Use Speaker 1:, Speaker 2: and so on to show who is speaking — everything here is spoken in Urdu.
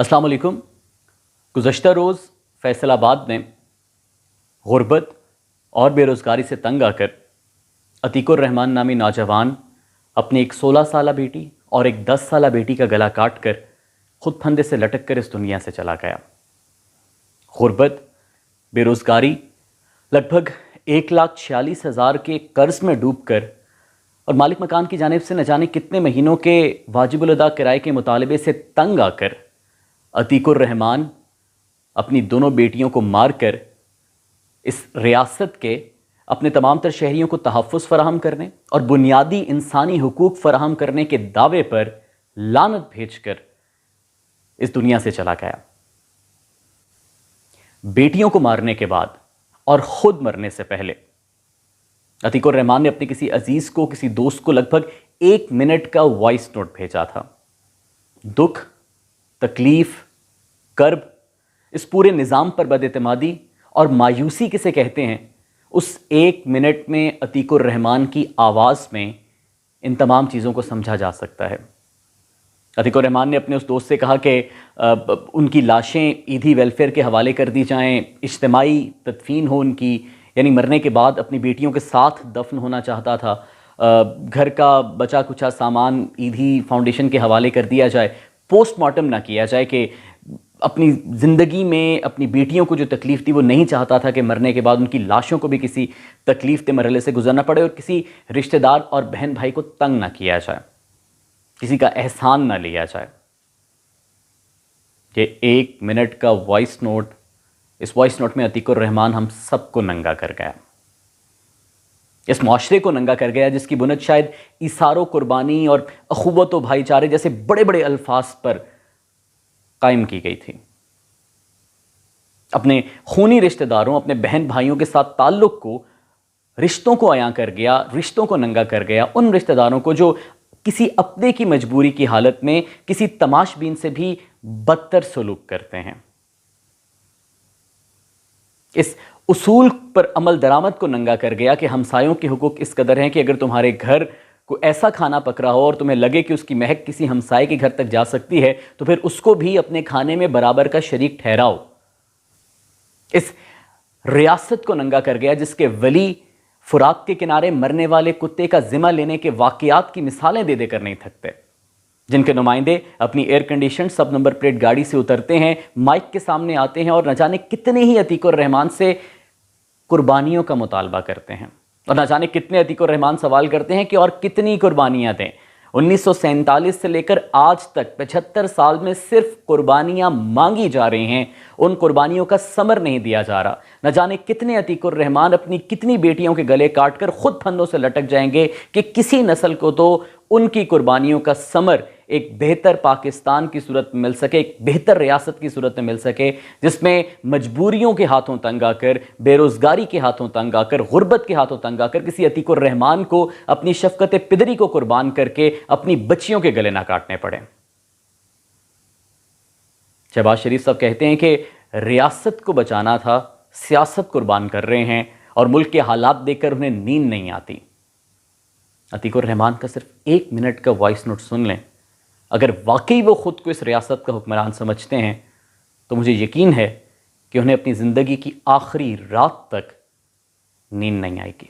Speaker 1: السلام علیکم۔ گزشتہ روز فیصل آباد میں غربت اور بے روزگاری سے تنگ آ کر عتیق الرحمان نامی نوجوان اپنی ایک 16 سالہ بیٹی اور ایک 10 سالہ بیٹی کا گلا کاٹ کر خود پھندے سے لٹک کر اس دنیا سے چلا گیا۔ غربت، بے روزگاری، لگ بھگ 1,46,000 کے قرض میں ڈوب کر اور مالک مکان کی جانب سے نہ جانے کتنے مہینوں کے واجب الادا کرائے کے مطالبے سے تنگ آ کر عتیق الرحمان اپنی دونوں بیٹیوں کو مار کر اس ریاست کے اپنے تمام تر شہریوں کو تحفظ فراہم کرنے اور بنیادی انسانی حقوق فراہم کرنے کے دعوے پر لعنت بھیج کر اس دنیا سے چلا گیا۔ بیٹیوں کو مارنے کے بعد اور خود مرنے سے پہلے عتیق الرحمان نے اپنے کسی عزیز کو، کسی دوست کو لگ بھگ 1 منٹ کا وائس نوٹ بھیجا تھا۔ دکھ، تکلیف، کرب، اس پورے نظام پر بد اعتمادی اور مایوسی کسے کہتے ہیں، اس 1 منٹ میں عتیق الرحمان کی آواز میں ان تمام چیزوں کو سمجھا جا سکتا ہے۔ عتیق الرحمان نے اپنے اس دوست سے کہا کہ ان کی لاشیں ایدھی ویلفیئر کے حوالے کر دی جائیں، اجتماعی تدفین ہو ان کی، یعنی مرنے کے بعد اپنی بیٹیوں کے ساتھ دفن ہونا چاہتا تھا۔ گھر کا بچا کچھا سامان ایدھی فاؤنڈیشن کے حوالے کر دیا جائے، پوسٹ مارٹم نہ کیا جائے کہ اپنی زندگی میں اپنی بیٹیوں کو جو تکلیف تھی وہ نہیں چاہتا تھا کہ مرنے کے بعد ان کی لاشوں کو بھی کسی تکلیف کے مرحلے سے گزرنا پڑے اور کسی رشتہ دار اور بہن بھائی کو تنگ نہ کیا جائے، کسی کا احسان نہ لیا جائے۔ یہ 1 منٹ کا وائس نوٹ، اس وائس نوٹ میں عتیق الرحمان ہم سب کو ننگا کر گیا، اس معاشرے کو ننگا کر گیا جس کی بنیاد شاید ایثار و قربانی اور اخوت و بھائی چارے جیسے بڑے بڑے الفاظ پر قائم کی گئی تھی۔ اپنے خونی رشتہ داروں، اپنے بہن بھائیوں کے ساتھ تعلق کو، رشتوں کو عیاں کر گیا، رشتوں کو ننگا کر گیا، ان رشتہ داروں کو جو کسی اپنے کی مجبوری کی حالت میں کسی تماش بین سے بھی بدتر سلوک کرتے ہیں۔ اس اصول پر عمل درآمد کو ننگا کر گیا کہ ہمسایوں کے حقوق اس قدر ہیں کہ اگر تمہارے گھر کو ایسا کھانا پک رہا ہو اور تمہیں لگے کہ اس کی مہک کسی ہمسائے کے گھر تک جا سکتی ہے تو پھر اس کو بھی اپنے کھانے میں برابر کا شریک ٹھہراؤ۔ اس ریاست کو ننگا کر گیا جس کے ولی فرات کے کنارے مرنے والے کتے کا ذمہ لینے کے واقعات کی مثالیں دے دے کر نہیں تھکتے، جن کے نمائندے اپنی ایئر کنڈیشن سب نمبر پلیٹ گاڑی سے اترتے ہیں، مائک کے سامنے آتے ہیں اور نہ جانے کتنے ہی عتیق الرحمان سے قربانیوں کا مطالبہ کرتے ہیں، اور نہ جانے کتنے عتیق الرحمان سوال کرتے ہیں کہ اور کتنی قربانیاں دیں۔ 1947 سے لے کر آج تک 75 سال میں صرف قربانیاں مانگی جا رہی ہیں، ان قربانیوں کا ثمر نہیں دیا جا رہا۔ نہ جانے کتنے عتیق الرحمان اپنی کتنی بیٹیوں کے گلے کاٹ کر خود پھندوں سے لٹک جائیں گے کہ کسی نسل کو تو ان کی قربانیوں کا ثمر ایک بہتر پاکستان کی صورت میں مل سکے، ایک بہتر ریاست کی صورت میں مل سکے جس میں مجبوریوں کے ہاتھوں تنگ آ کر، بے روزگاری کے ہاتھوں تنگ آ کر، غربت کے ہاتھوں تنگ آ کر کسی عتیق الرحمان کو اپنی شفقت پدری کو قربان کر کے اپنی بچیوں کے گلے نہ کاٹنے پڑے۔ شہباز شریف صاحب کہتے ہیں کہ ریاست کو بچانا تھا، سیاست قربان کر رہے ہیں اور ملک کے حالات دیکھ کر انہیں نیند نہیں آتی۔ عتیق الرحمان کا صرف 1 منٹ کا وائس نوٹ سن لیں، اگر واقعی وہ خود کو اس ریاست کا حکمران سمجھتے ہیں تو مجھے یقین ہے کہ انہیں اپنی زندگی کی آخری رات تک نیند نہیں آئے گی۔